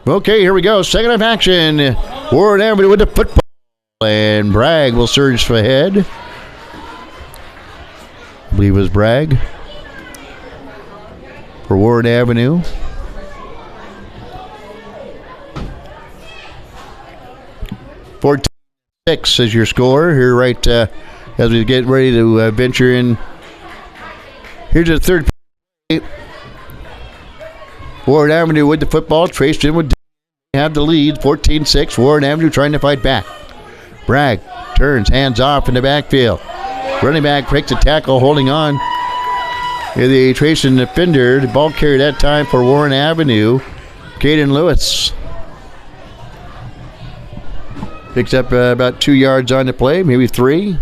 Okay, here we go. Second half action. Warren Avenue with the football. And Bragg will surge ahead. I believe it was Bragg for Warren Avenue. Four 6 is your score here, right as we get ready to venture in. Here's the third. Warren Avenue with the football. Tracyton would have the lead, 14-6. Warren Avenue trying to fight back. Bragg turns, hands off in the backfield. Running back breaks a tackle, holding on. The Tracyton defender, the ball carrier that time for Warren Avenue, Caden Lewis. Picks up about 2 yards on the play, maybe 3.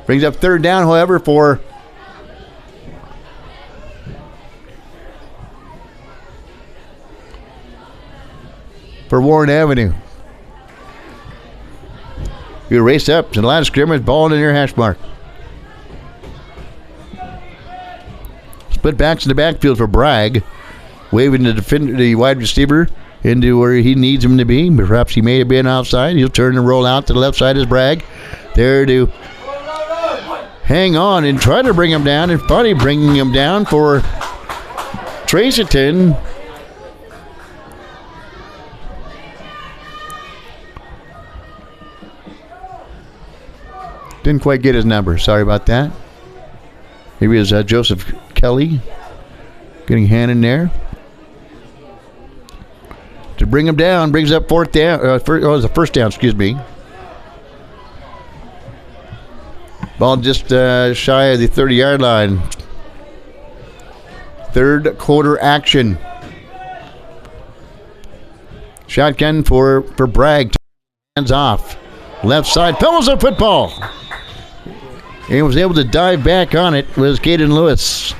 Brings up third down, however, for Warren Avenue. You race up to the line of scrimmage, ball in the near hash mark. Split backs in the backfield for Bragg, waving the defender, the wide receiver into where he needs him to be. Perhaps he may have been outside. He'll turn and roll out to the left side as Bragg. There to hang on and try to bring him down, and finally bringing him down for Tracyton. Didn't quite get his number. Sorry about that. Maybe it was Joseph Kelly getting a hand in there. To bring him down, brings up fourth down. It was a first down, excuse me. Ball just shy of the 30-yard line. Third quarter action. Shotgun for Bragg. Hands off. Left side. Pebbles the football. And was able to dive back on it was Caden Lewis.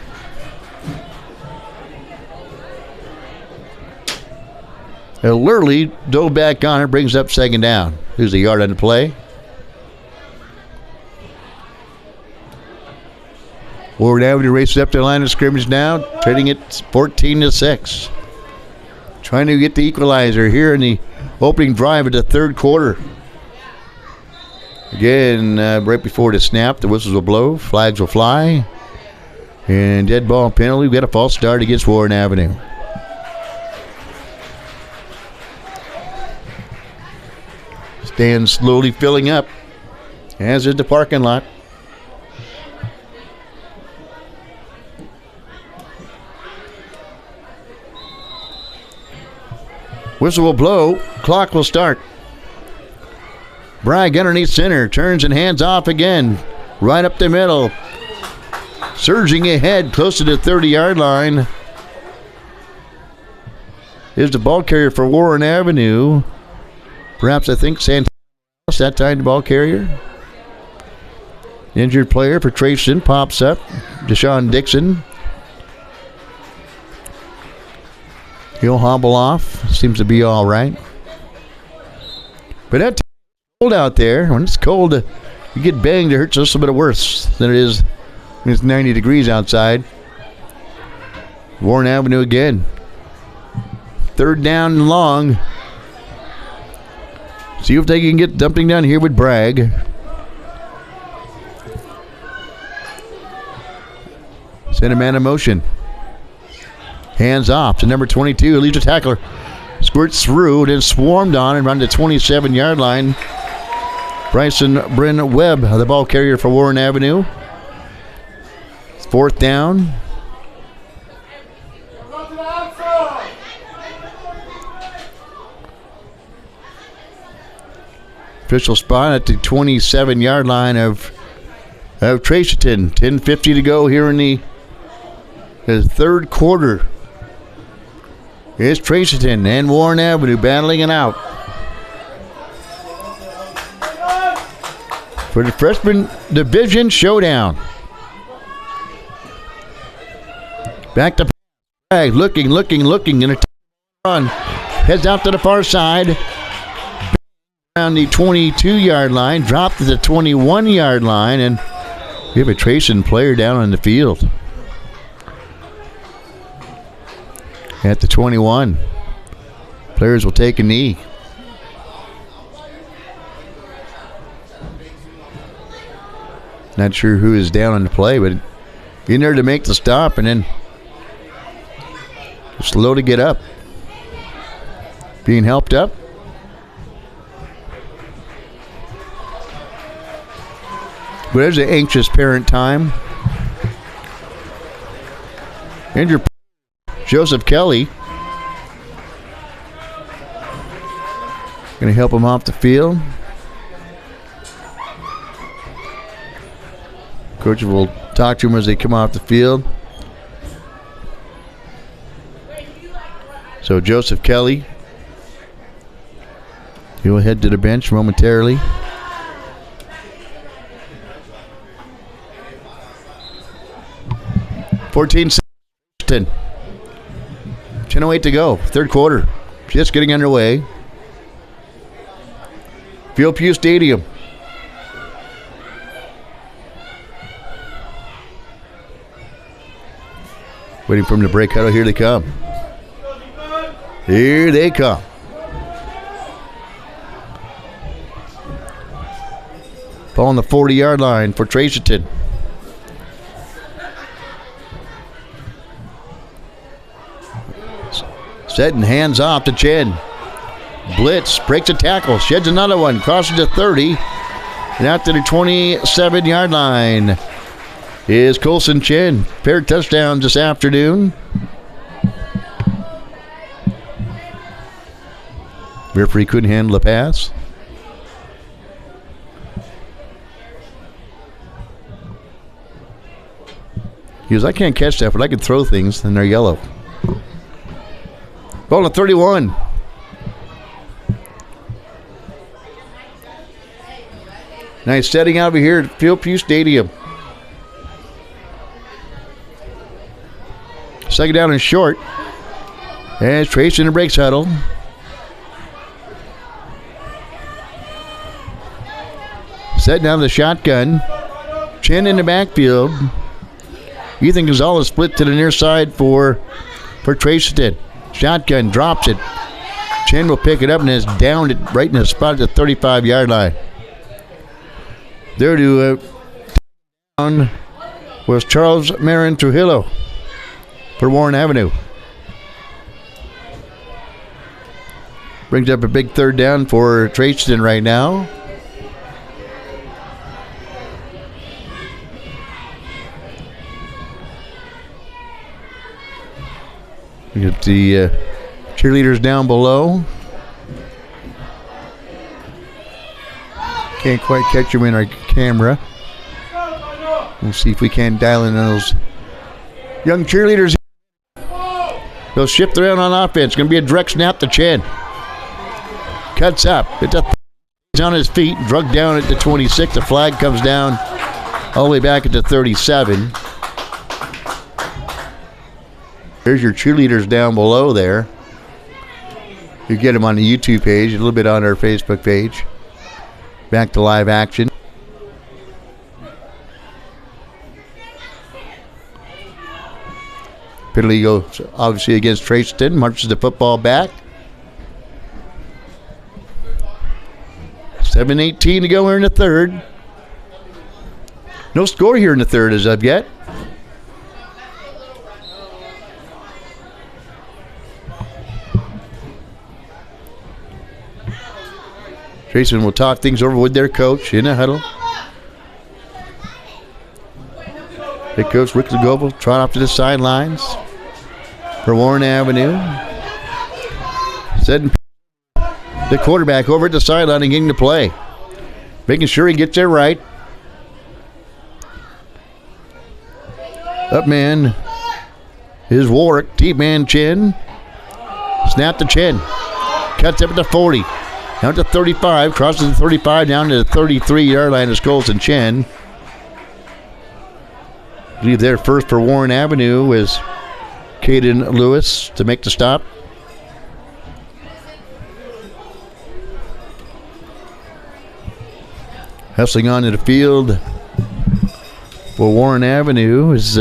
Lurley dove back on it, brings up second down. Here's a yard on the play. Warren Avenue races up to the line of scrimmage now, trading it 14-6. Trying to get the equalizer here in the opening drive of the third quarter. Again, right before the snap, the whistles will blow, flags will fly, and dead ball penalty. We've got a false start against Warren Avenue. Stand slowly filling up, as is the parking lot. Whistle will blow, clock will start. Bragg underneath center, turns and hands off again. Right up the middle. Surging ahead, close to the 30-yard line. Is the ball carrier for Warren Avenue. Perhaps I think Santos that time the ball carrier. Injured player for Tracyton pops up. Deshaun Dixon. He'll hobble off. Seems to be all right. But that cold out there. When it's cold, you get banged, it hurts just a little bit worse than it is when it's 90 degrees outside. Warren Avenue again. Third down and long. See if they can get dumping down here with Bragg. Send a man in motion. Hands off to number 22. Leaves a tackler. Squirts through, then swarmed on and run the 27-yard line. Bryson Bryn Webb, the ball carrier for Warren Avenue. Fourth down. Official spot at the 27-yard line of Tracyton. 10:50 to go here in the third quarter. Here's Tracyton and Warren Avenue battling it out. For the freshman division showdown. Back to Bragg, looking, and a run. Heads out to the far side. Around the 22-yard line, dropped to the 21-yard line, and we have a Tracyton player down on the field. At the 21. Players will take a knee. Not sure who is down on the play, but in there to make the stop and then slow to get up. Being helped up. But there's an anxious parent time. And your Joseph Kelly going to help him off the field. Coach will talk to him as they come off the field. So Joseph Kelly, he will head to the bench momentarily. Showdown. 10:08 to go. Third quarter. Just getting underway. Field Pugh Stadium. Waiting for him to break huddle. Here they come. Here they come. Ball on the 40-yard line for Tracyton. Setting hands off to Chen. Blitz, breaks a tackle, sheds another one, crosses to 30. And out to the 27-yard line is Colson Chen. Pair of touchdowns this afternoon. Referee couldn't handle the pass. He goes, I can't catch that, but I can throw things, and they're yellow. Ball to 31. Nice setting over here at Field Pugh Stadium. Second down and short. As Tracyton breaks huddle. Setting down the shotgun. Chen in the backfield. Ethan Gonzalez split to the near side for Tracyton. Shotgun drops it. Chen will pick it up and is downed it right in the spot at the 35-yard line. There to down was Charles Marin Trujillo for Warren Avenue. Brings up a big third down for Tracyton right now. We get the cheerleaders down below. Can't quite catch them in our camera. We'll see if we can dial in those young cheerleaders. They'll shift around on offense. Going to be a direct snap to Chen. Cuts up. He's on his feet. Drugged down at the 26. The flag comes down all the way back at the 37. There's your cheerleaders down below there. You get them on the YouTube page, a little bit on our Facebook page. Back to live action. Penalty goes obviously against Tracyton. Marches the football back. 7:18 to go here in the third. No score here in the third as of yet. Tracyton will talk things over with their coach in a huddle. Head coach Rick Legoble trot off to the sidelines for Warren Avenue. Setting the quarterback over at the sideline and getting the play. Making sure he gets there right. Up man is Warwick. Deep man Chen. Snap to Chen. Cuts up at the 40. Down to 35, crosses the 35, down to the 33-yard line is Colson Chen. I believe there first for Warren Avenue is Caden Lewis to make the stop. Hustling onto the field for Warren Avenue is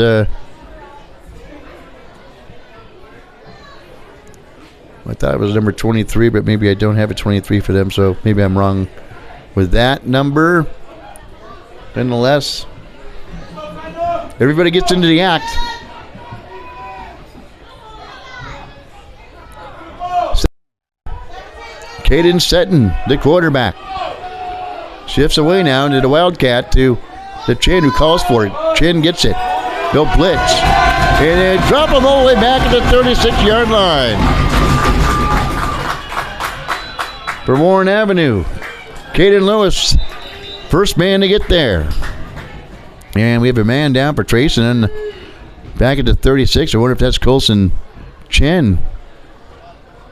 I thought it was number 23, but maybe I don't have a 23 for them, so maybe I'm wrong with that number. Nonetheless, everybody gets into the act. Caden Setton, the quarterback, shifts away now into the Wildcat to the Chin, who calls for it. Chin gets it. They'll blitz. And they drop him all the way back at the 36-yard line. For Warren Avenue, Caden Lewis, first man to get there. And we have a man down for Tracyton back at the 36. I wonder if that's Colson Chen.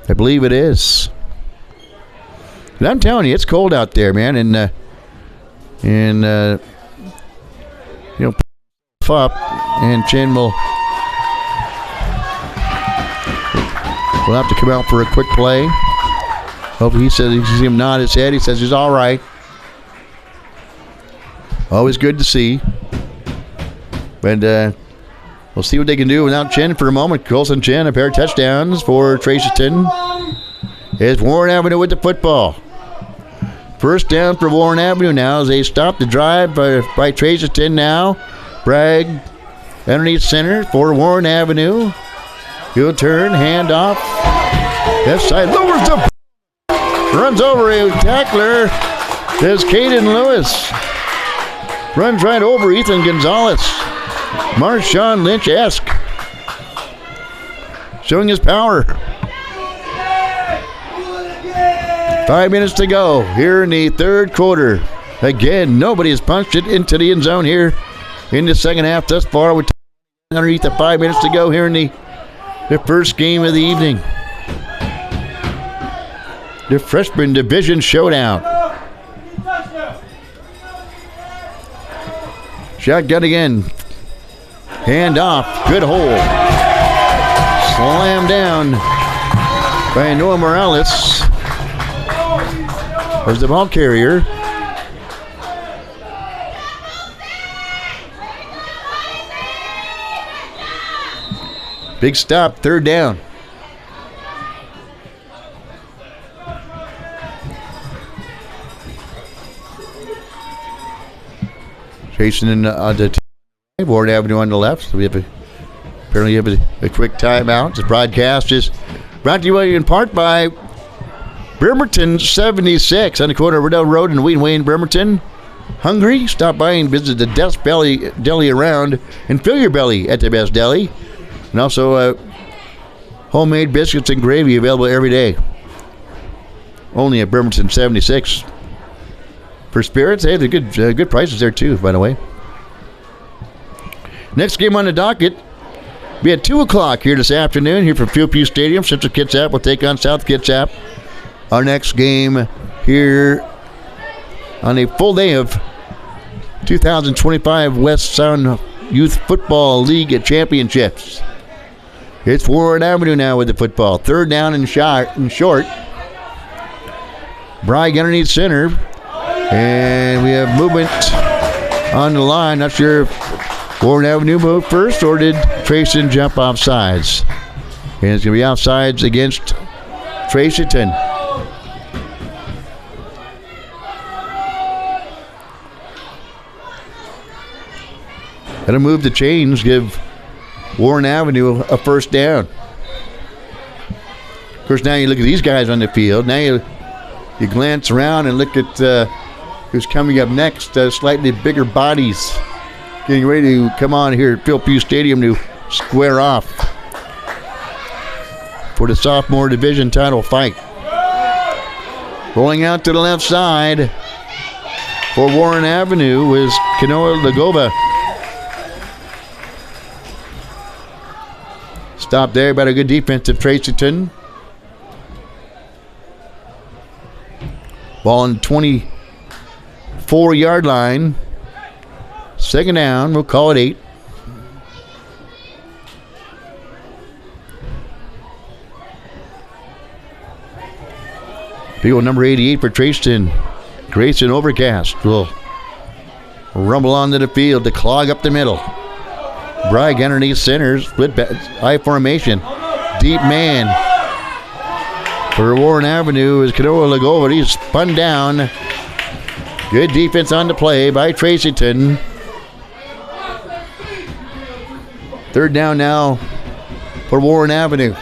I believe it is. But I'm telling you, it's cold out there, man. And up, and Chen will have to come out for a quick play. Hopefully he says, he sees him nod his head. He says he's all right. Always good to see. But we'll see what they can do without Chen for a moment. Colson Chen, a pair of touchdowns for Tracyton. It's Warren Avenue with the football. First down for Warren Avenue now as they stop the drive by Tracyton now. Bragg underneath center for Warren Avenue. He'll turn, hand off. Left side, lowers the... Runs over a tackler. There's Caden Lewis. Runs right over Ethan Gonzalez. Marshawn Lynch-esque. Showing his power. 5 minutes to go here in the third quarter. Again, nobody has punched it into the end zone here in the second half thus far. With underneath the 5 minutes to go here in the first game of the evening. The freshman division showdown. Shotgun again. Hand off. Good hold. Slam down by Noah Morales as the ball carrier. Big stop, third down. Chasing in the Warren Avenue on the left. So we have apparently have a quick timeout. The broadcast is brought to you in part by Bremerton 76 on the corner of Riddell Road in Wayne, Bremerton. Hungry? Stop by and visit the Best Deli around and fill your belly at the Best Deli. And also homemade biscuits and gravy available every day. Only at Bremerton 76. For spirits, hey, they're good prices there too, by the way. Next game on the docket be at 2 o'clock here this afternoon here from Philpue Stadium. Central Kitsap will take on South Kitsap. Our next game here on a full day of 2025 West Sound Youth Football League Championships. It's Warren Avenue now with the football. Third down and short. Bragg underneath center. And we have movement on the line. Not sure if Warren Avenue moved first or did Tracyton jump off sides. And it's going to be offsides against Tracyton. Got to move the chains, give Warren Avenue a first down. Of course, now you look at these guys on the field. Now you glance around and look at who's coming up next. Slightly bigger bodies getting ready to come on here at Philpue Stadium to square off for the sophomore division title fight. Rolling out to the left side for Warren Avenue is Kanoa Lagova. Stop there by a good defensive Tracyton. Ball on the 24-yard line. Second down. We'll call it 8. Big old number 88 for Tracyton. Grayson Overcast will rumble onto the field to clog up the middle. Bragg underneath center, split back, high formation, deep man. for Warren Avenue is Kanoa Lagova. He's spun down. Good defense on the play by Tracyton. Third down now for Warren Avenue.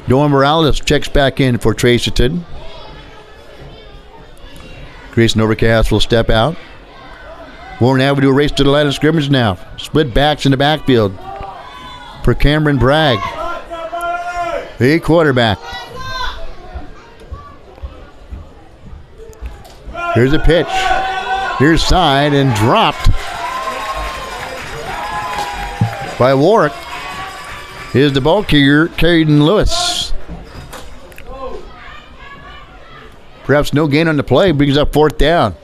Noah Morales checks back in for Tracyton. Grayson Overcast will step out. Warren Avenue race to the line of scrimmage now. Split backs in the backfield for Cameron Bragg, the quarterback. Here's a pitch. Here's side and dropped by Warwick. Here's the ball carrier, Caden Lewis. Perhaps no gain on the play, brings up fourth down.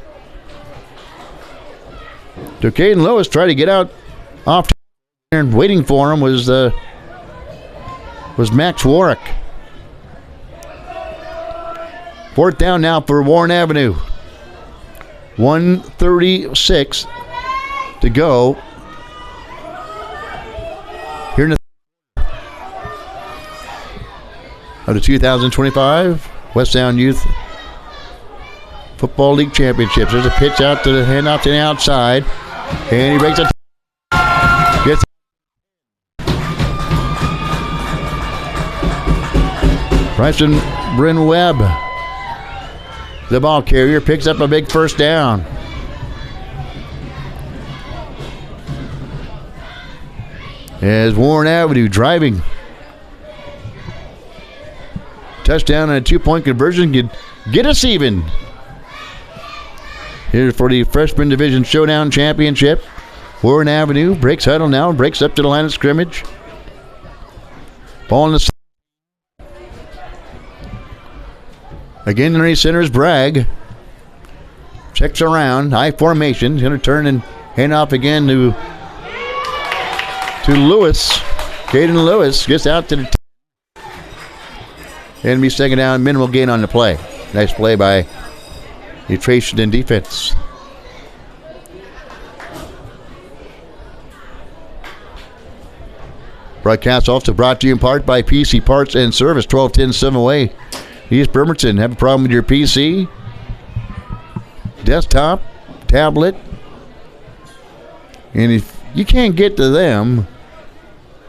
So Caden Lewis tried to get out off and waiting for him was Max Warwick. Fourth down now for Warren Avenue. 1:36 to go. Here in the of the 2025 West Sound Youth Football League Championships. There's a pitch out to the handoff to the outside, and he breaks it. Gets Bryson Bryn Webb, the ball carrier, picks up a big first down. As Warren Avenue driving. Touchdown and a 2-point conversion could get us even. Here for the Freshman Division Showdown Championship. Warren Avenue breaks huddle now, breaks up to the line of scrimmage. Ball in the again, in centers Bragg. Checks around, high formation. Going to turn and hand off again to Lewis. Caden Lewis gets out to the enemy second down, minimal gain on the play. Nice play by the Tracyton defense. Broadcast also brought to you in part by PC Parts and Service, 1210 Summer East Bremerton. Have a problem with your PC, desktop, tablet, and if you can't get to them,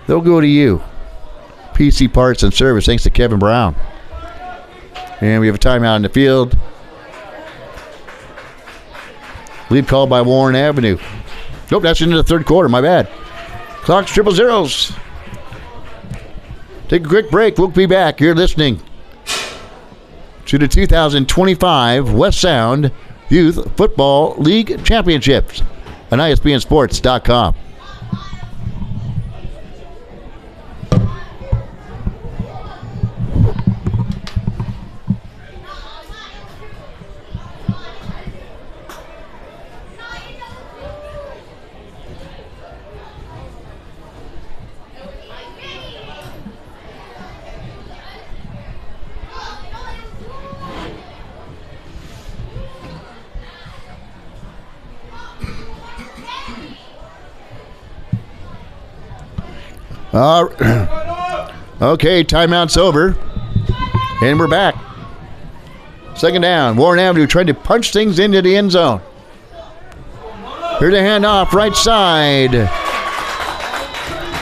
they'll go to you. PC Parts and Service, thanks to Kevin Brown. And we have a timeout in the field. Lead call by Warren Avenue. Nope, that's into the third quarter, my bad. Clock's 000. Take a quick break. We'll be back. You're listening to the 2025 West Sound Youth Football League Championships on ISBNSports.com. Okay, timeout's over. And we're back. Second down. Warren Avenue trying to punch things into the end zone. Here's a handoff, right side.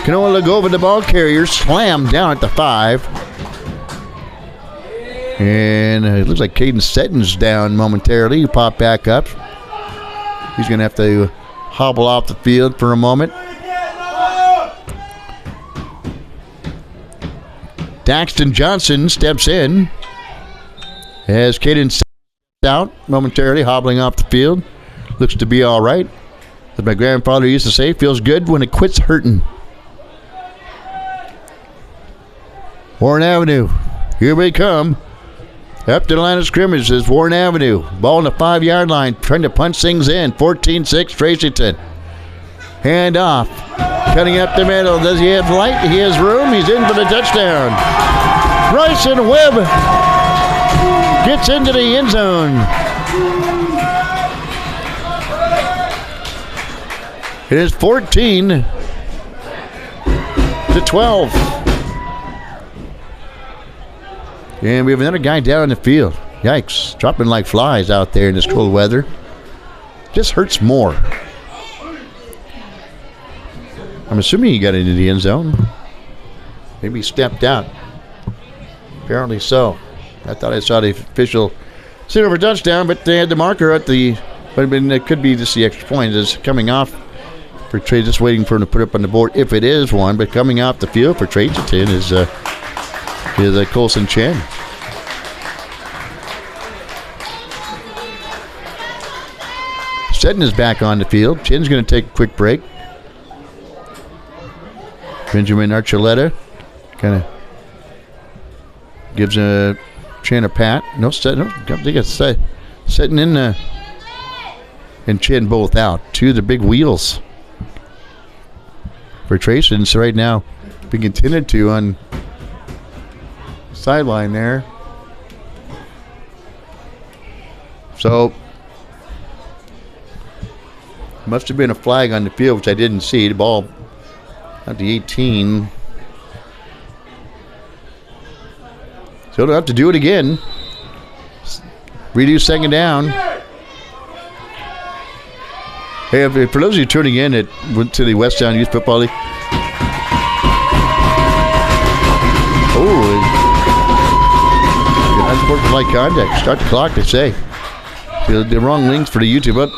Kanoa Lagova, the ball carrier, slammed down at the 5. And it looks like Caden Setton's down momentarily. He popped back up. He's going to have to hobble off the field for a moment. Daxton Johnson steps in as Caden steps out momentarily, hobbling off the field. Looks to be all right. As my grandfather used to say, feels good when it quits hurting. Warren Avenue, here we come. Up to the line of scrimmage is Warren Avenue. Ball on the 5-yard line, trying to punch things in. 14-6 Tracyton. Hand off. Cutting up the middle. Does he have light? He has room. He's in for the touchdown. Bryson Webb gets into the end zone. It is 14-12. And we have another guy down in the field. Yikes. Dropping like flies out there in this cold weather. Just hurts more. I'm assuming he got into the end zone. Maybe he stepped out. Apparently so. I thought I saw the official signal for touchdown, but they had the marker at the... But it could be just the extra point. It's coming off for Trey, just waiting for him to put up on the board if it is one. But coming off the field for Tracyton is Colson Chen. Setting is back on the field. Chen's going to take a quick break. Benjamin Archuleta kind of gives Chen a pat. No, they got setting in and Chen both out. Two of the big wheels for Tracyton. So right now, being intended to on the sideline there. So must have been a flag on the field, which I didn't see. The ball at the 18. So they'll have to do it again. Redo second down. Hey, for those of you tuning in that went to the Westtown Youth Football League. Unsportsmanlike conduct. Start the clock, they say. The wrong links for the YouTube. But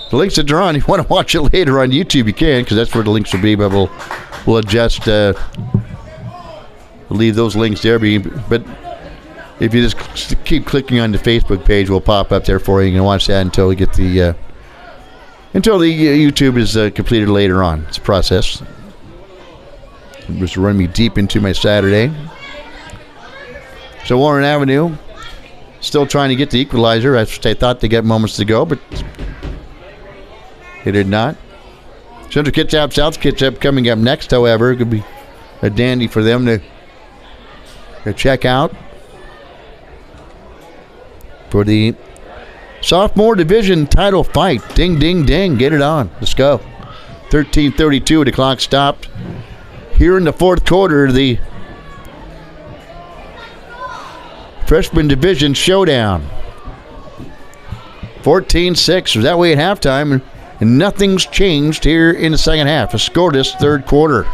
the links that are on, if you want to watch it later on YouTube, you can, because that's where the links will be. But we'll adjust. We'll leave those links there. But if you just keep clicking on the Facebook page, we'll pop up there for you. You can watch that until we get the YouTube is completed later on. It's a process. It was running me deep into my Saturday. So Warren Avenue, still trying to get the equalizer. I thought they got moments to go, but they did not. Central Kitsap, South Kitsap coming up next, however. It could be a dandy for them to check out for the sophomore division title fight. Ding, ding, ding. Get it on. Let's go. 13:32. The clock stopped. Here in the fourth quarter, the freshman division showdown. 14-6 was that way at halftime, and nothing's changed here in the second half. A scoreless third quarter.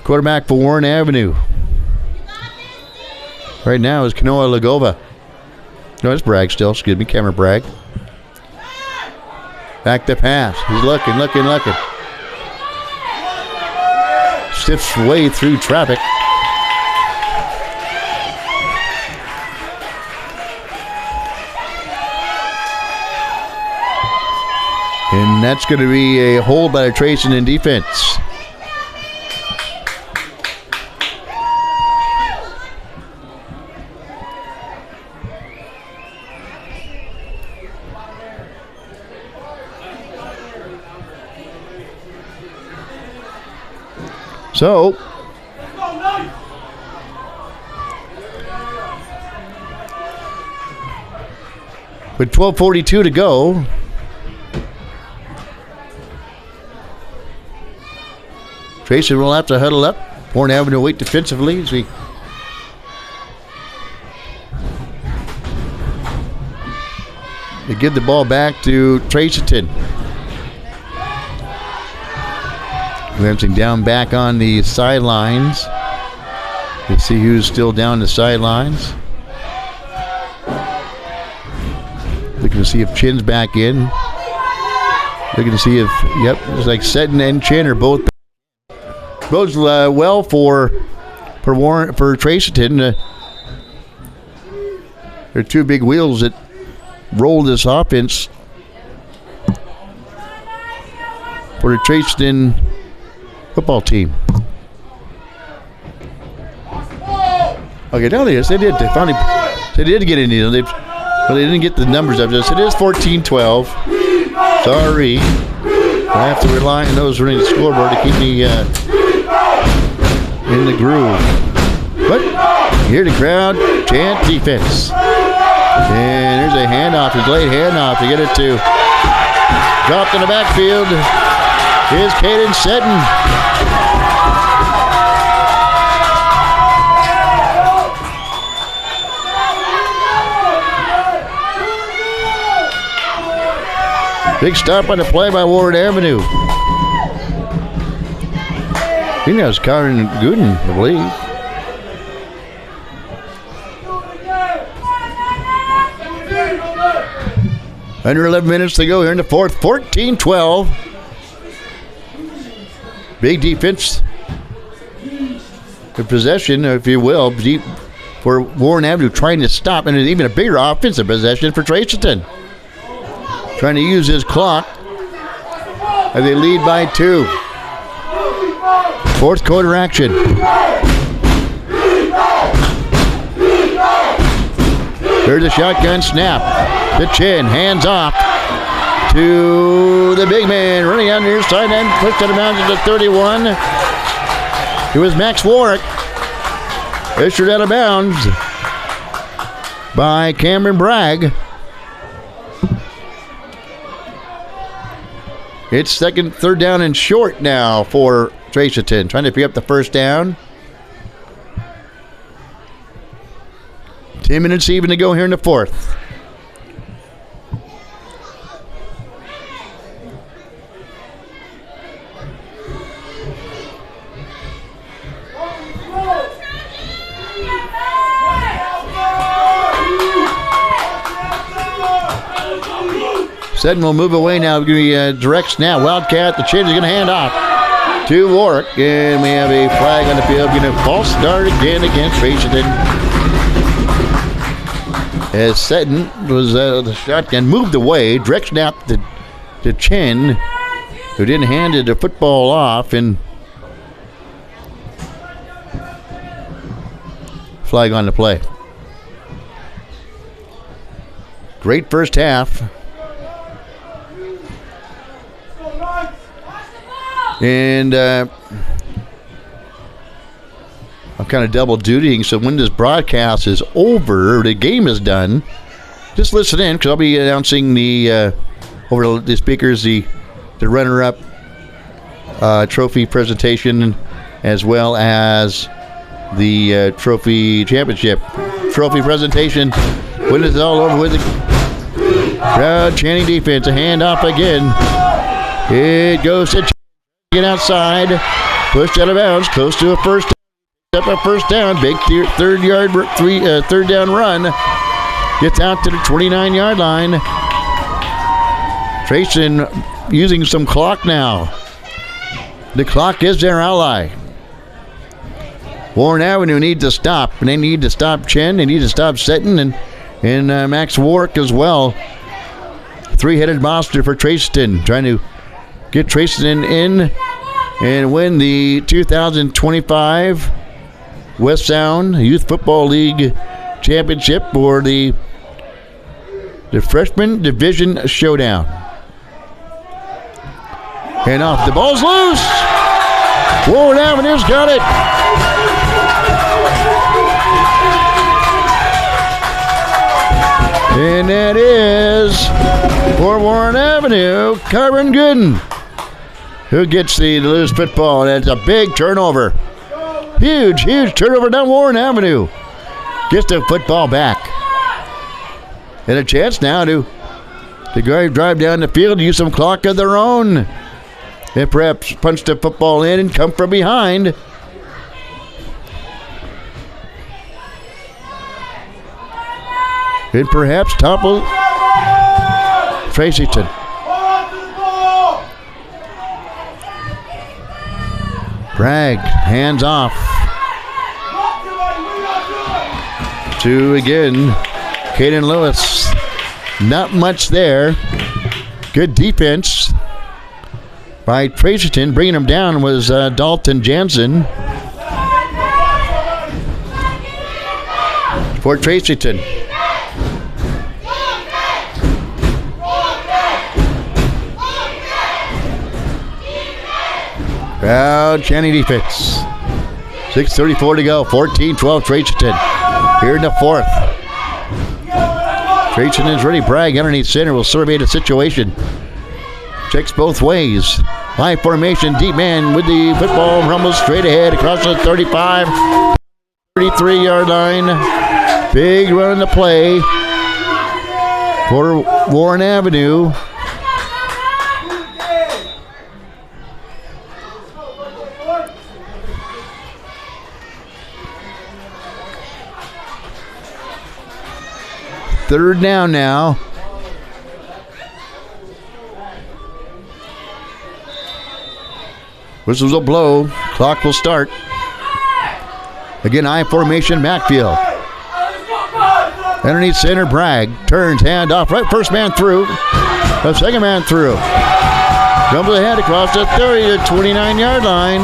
Quarterback for Warren Avenue right now is Kanoa Lagova. No, it's Bragg still. Excuse me, Cameron Bragg. Back to pass. He's looking. Sifts way through traffic. And that's going to be a hold by the Tracyton defense. So, with 12:42 to go, Tracy will have to huddle up. Warren Avenue wait defensively as we give the ball back to Tracyton. Glancing down back on the sidelines. Let's see who's still down the sidelines. Looking to see if Chin's back in. Looking to see if, it's like Setton and Chin are both. Bodes well for Tracyton. There are two big wheels that roll this offense for the Tracyton football team. Okay, now they did. They did get in there. But they didn't get the numbers up. It is 14-12. Sorry. I have to rely on those running the scoreboard to keep me in the groove. But Here the crowd chant defense. And there's a handoff, a late handoff to get it to. Dropped in the backfield is Caden Seton. Big stop on the play by Warren Avenue. I think that was Karen Gooden, I believe. Under 11 minutes to go here in the fourth. 14-12. Big defense. The possession, if you will, deep for Warren Avenue trying to stop. And even a bigger offensive possession for Tracyton. Trying to use his clock. And they lead by 2. Fourth quarter action. There's a shotgun snap. The chin, hands off to the big man running on the near side and pushed out of bounds at the 31. It was Max Warwick. Issued out of bounds by Cameron Bragg. It's third down and short now for Tracyton, trying to pick up the first down. 10 minutes even to go here in the fourth. Seton will move away now. Direct snap. Wildcat. The chin is going to hand off to Warwick. And we have a flag on the field. Going to false start again against Tracyton. As Seton was the shotgun moved away. Direct snap to Chin, who didn't hand the football off. And flag on the play. Great first half. And I'm kind of double dutying, so when this broadcast is over, the game is done, just listen in, because I'll be announcing the over the speakers the runner-up trophy presentation, as well as the trophy championship trophy presentation. When it's all over with, the crowd chanting defense, a handoff again. It goes to get outside, pushed out of bounds, close to a first down. Big third down run. Gets out to the 29-yard line. Tracyton using some clock now. The clock is their ally. Warren Avenue needs to stop, and they need to stop Chen. They need to stop Seton and Max Warwick as well. Three-headed monster for Tracyton, trying to get Tracyton in and win the 2025 West Sound Youth Football League Championship for the Freshman Division Showdown. And off, the ball's loose. Warren Avenue's got it. And that is for Warren Avenue, Kyron Gooden, who gets the loose football. And it's a big turnover. Huge turnover down Warren Avenue. Gets the football back. And a chance now to drive down the field, use some clock of their own. And perhaps punch the football in and come from behind. And perhaps topple Tracyton. Bragg, hands off. To again, Caden Lewis. Not much there. Good defense by Tracyton. Bringing him down was Dalton Jansen for Tracyton. Crowd chanting defense. 6:34 to go. 14-12 Tracyton here in the fourth. Tracyton is ready. Bragg underneath center will survey the situation. Checks both ways. High formation, deep man with the football, rumbles straight ahead across the 35, 33-yard line. Big run in the play for Warren Avenue. Third down now. Whistles will blow. Clock will start. Again, I formation backfield. Underneath center, Bragg turns, hand off. Right, first man through. The second man through. Jumbles ahead across the 30 to 29-yard line.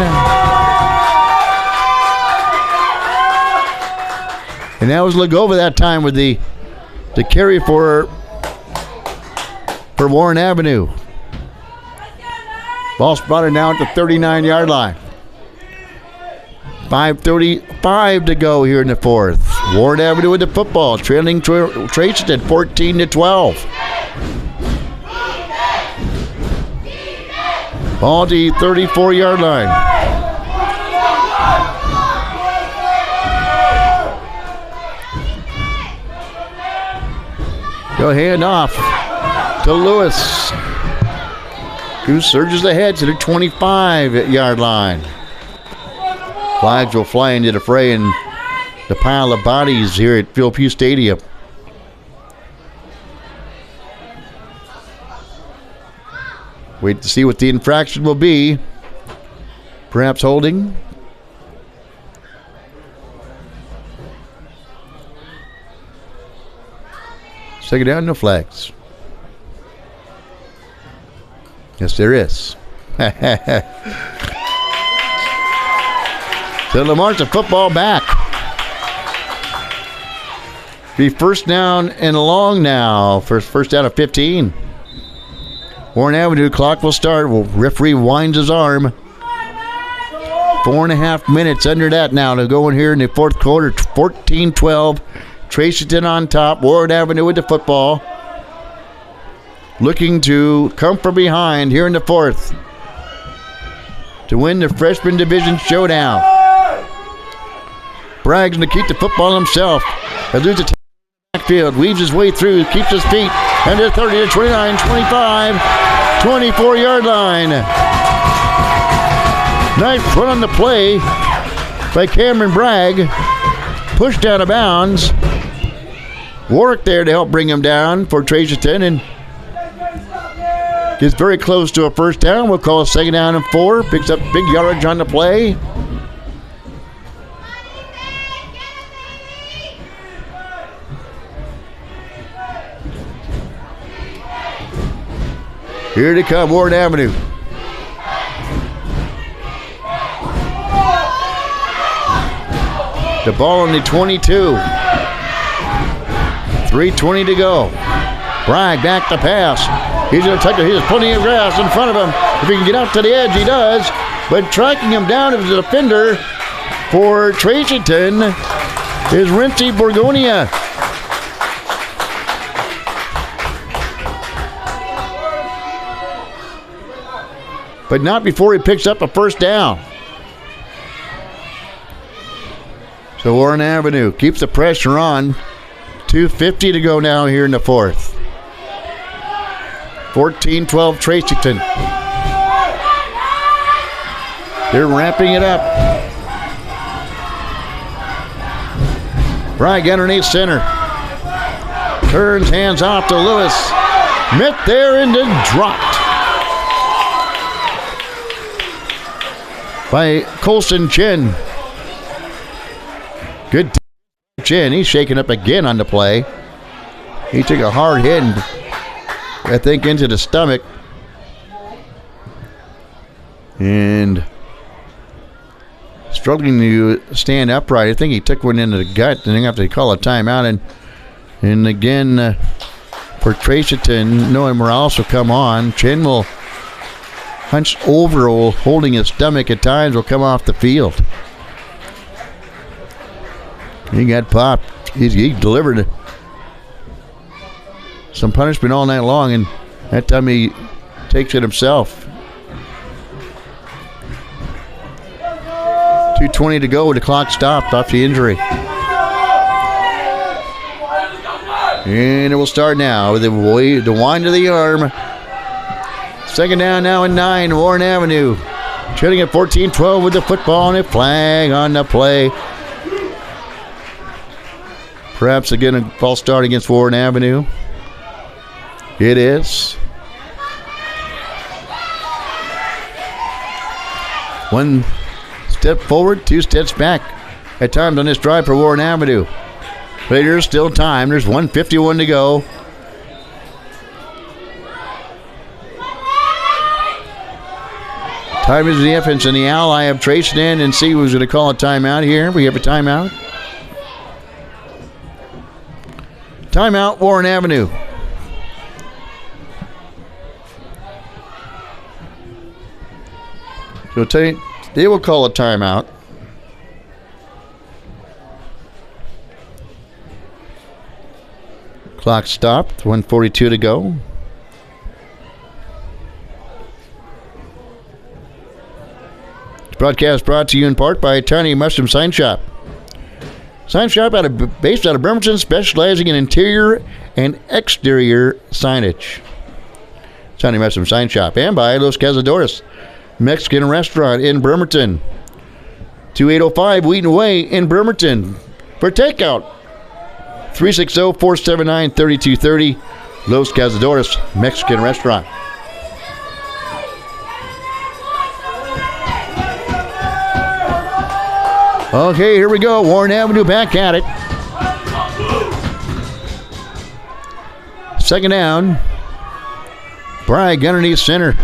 And that was Legova that time with the carry for Warren Avenue. Ball spotted now at the 39-yard line. 5:35 to go here in the fourth. Warren Avenue with the football, trailing Tracyton 14-12. Ball to the 34-yard line. Go hand off to Lewis, who surges ahead to the 25-yard line. Flags will fly into the fray and the pile of bodies here at Philpue Stadium. Wait to see what the infraction will be. Perhaps holding. Second down, no flags. Yes, there is. So Lamar's the football back. Be first down and long now. First down of 15. Warren Avenue, clock will start. Referee winds his arm. 4.5 minutes under that now to go in here in the fourth quarter. 14-12. Tracyton on top. Warren Avenue with the football. Looking to come from behind here in the fourth to win the freshman division showdown. Bragg's going to keep the football himself. There's a backfield. Weaves his way through. Keeps his feet. And to 30 to 29, 25, 24-yard line. Nice run on the play by Cameron Bragg. Pushed out of bounds. Warwick there to help bring him down for Tracyton, and gets very close to a first down. We'll call a second down and 4. Picks up big yardage on the play. Here to come, Warren Avenue. The ball on the 22. 3:20 to go. Bragg back to pass. He's going to take it. He has plenty of grass in front of him. If he can get out to the edge, he does. But tracking him down as a defender for Tracyton is Rincy Borgonia. But not before he picks up a first down. So Warren Avenue keeps the pressure on. 2:50 to go now here in the fourth. 14-12 Tracyton. They're ramping it up. Bragg underneath center. Turns, hands off to Lewis. Met there and then dropped by Colson Chin. Good Chin. He's shaking up again on the play. He took a hard hit, and I think into the stomach. And struggling to stand upright. I think he took one into the gut. And they have to call a timeout. And again, for Tracyton, Noah Morales will come on. Chin will hunch over, holding his stomach at times, will come off the field. He got popped. He delivered some punishment all night long, and that time he takes it himself. 2:20 to go. The clock stopped off the injury. And it will start now with the wind of the arm. Second down now and 9, Warren Avenue. Trailing at 14-12 with the football and a flag on the play. Perhaps again a false start against Warren Avenue. It is. One step forward, 2 steps back at times on this drive for Warren Avenue. But there's still time. There's 1:51 to go. Time is the offense and the ally of Tracyton, and see who's going to call a timeout here. We have a timeout. Timeout, Warren Avenue. So they will call a timeout. Clock stopped, 1:42 to go. This broadcast brought to you in part by Tiny Mushroom Sign Shop. Sign Shop based out of Bremerton, specializing in interior and exterior signage. Tiny Mushroom Sign Shop. And by Los Cazadores Mexican Restaurant in Bremerton. 2805 Wheaton Way in Bremerton. For takeout, 360-479-3230. Los Cazadores Mexican Restaurant. Okay, here we go. Warren Avenue back at it. Second down. Bragg underneath center.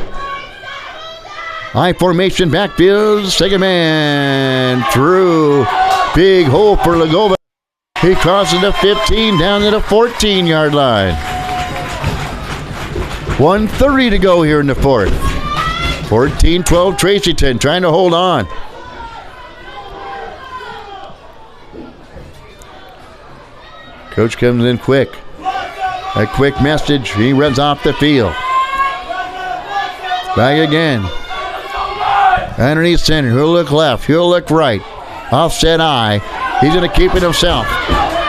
High formation backfield. Second man through. Big hole for Lagova. He crosses the 15 down to the 14-yard line. 1:30 to go here in the fourth. 14-12 Tracyton trying to hold on. Coach comes in quick. A quick message. He runs off the field. Back again. Underneath center. He'll look left. He'll look right. Offset eye. He's going to keep it himself.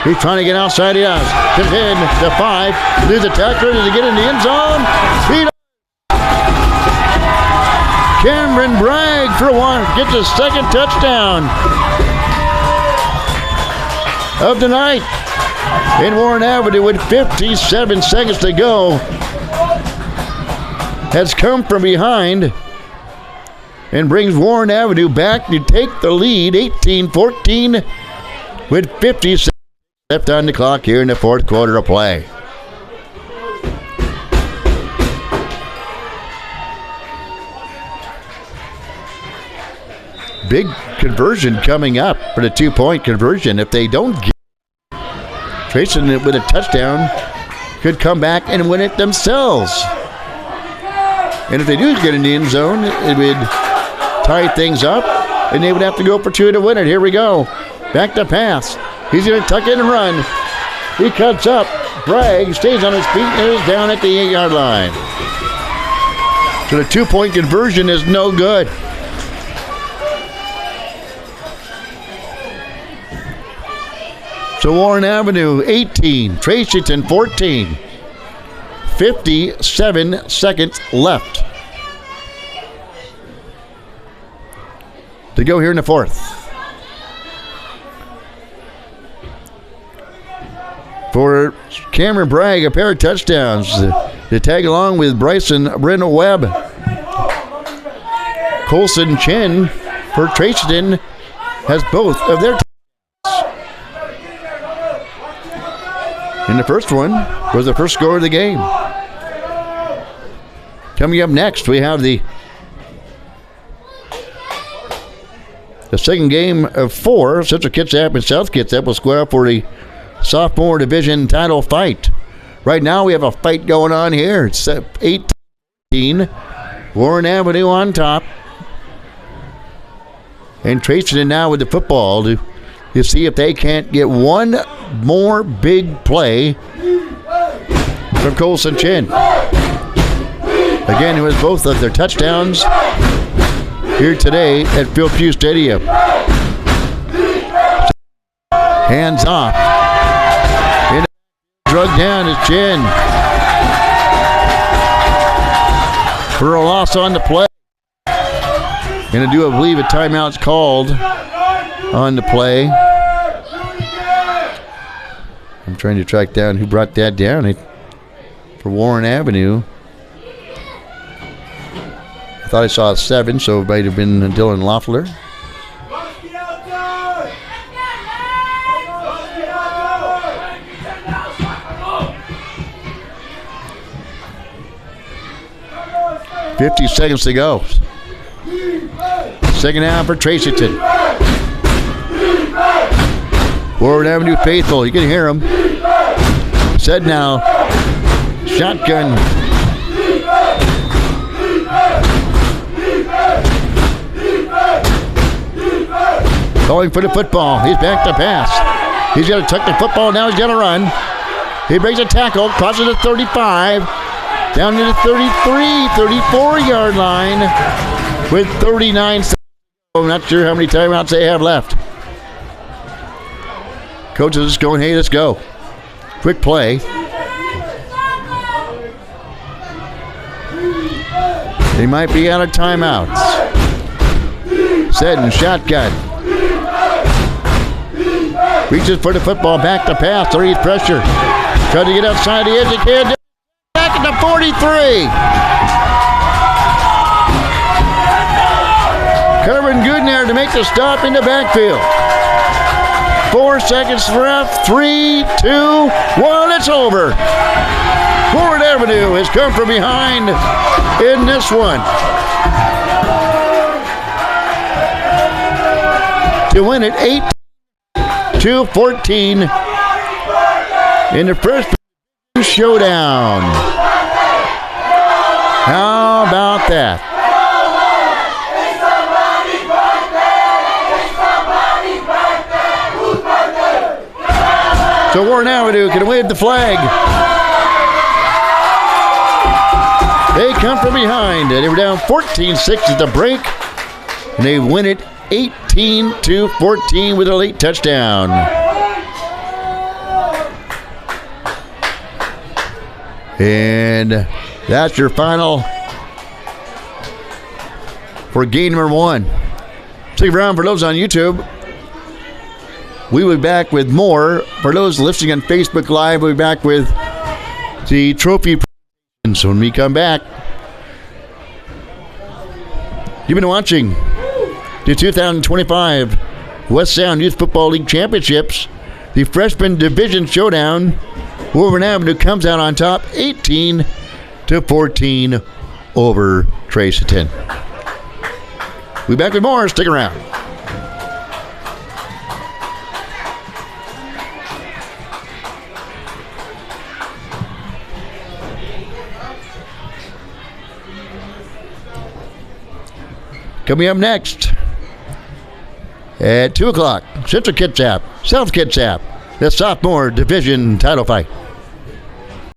He's trying to get outside. He does. To 10, to 5. Lose the tackler. Does he get in the end zone? He does. Cameron Bragg for one. Gets his second touchdown of the night. In Warren Avenue with 57 seconds to go. Has come from behind and brings Warren Avenue back to take the lead, 18-14, with 50 seconds left on the clock here in the fourth quarter of play. Big conversion coming up for the 2-point conversion. If they don't get Tracyton with a touchdown could come back and win it themselves. And if they do get in the end zone, it would tie things up, and they would have to go for 2 to win it. Here we go. Back to pass. He's going to tuck in and run. He cuts up. Bragg stays on his feet and is down at the 8-yard line. So the 2-point conversion is no good. So Warren Avenue 18, Tracyton 14. 57 seconds left to go here in the fourth. For Cameron Bragg, a pair of touchdowns to tag along with Bryson Brenda Webb. Colson Chin for Tracyton has both of their touchdowns. And the first one was the first score of the game. Coming up next, we have the second game of 4. Central Kitsap and South Kitsap will square up for the sophomore division title fight. Right now, we have a fight going on here. It's 18. Warren Avenue on top. And Tracyton now with the football to You see if they can't get one more big play from Colson Chin. Again, it was both of their touchdowns here today at Phil Pugh Stadium. Hands off. Drug down is Chin. For a loss on the play. And I do believe a timeout's called on the play. I'm trying to track down who brought that down for Warren Avenue. I thought I saw a 7, so it might have been Dylan Loeffler. $50 seconds to go. Second half for Tracyton. Warren Avenue faithful. You can hear them. Said now. Shotgun. Going for the football. He's back to pass. He's got to tuck the football. Now he's got to run. He breaks a tackle. Crosses the 35. Down to the 33, 34-yard line with 39 seconds. I'm not sure how many timeouts they have left. Coach is just going, hey, let's go. Quick play. They might be out of timeouts. Seddon, shotgun. Reaches for the football, back to pass. There is pressure. Trying to get outside the edge. He can't do it. Back at the 43. Kerwin Goodner to make the stop in the backfield. 4 seconds left. 3, 2, 1. It's over. Warren Avenue has come from behind in this one to win it 8-14 in the first showdown. How about that? So Warren Avenue can wave the flag. They come from behind. They were down 14-6 at the break. And they win it 18-14 with a late touchdown. And that's your final for game number 1. Stick around for those on YouTube. We will be back with more. For those listening on Facebook Live, we'll be back with the trophy presentations when we come back. You've been watching the 2025 West Sound Youth Football League Championships, the Freshman Division Showdown. Warren Avenue comes out on top, 18-14 over Tracyton. We'll be back with more. Stick around. Coming up next at 2 o'clock, Central Kitsap, South Kitsap, the sophomore division title fight.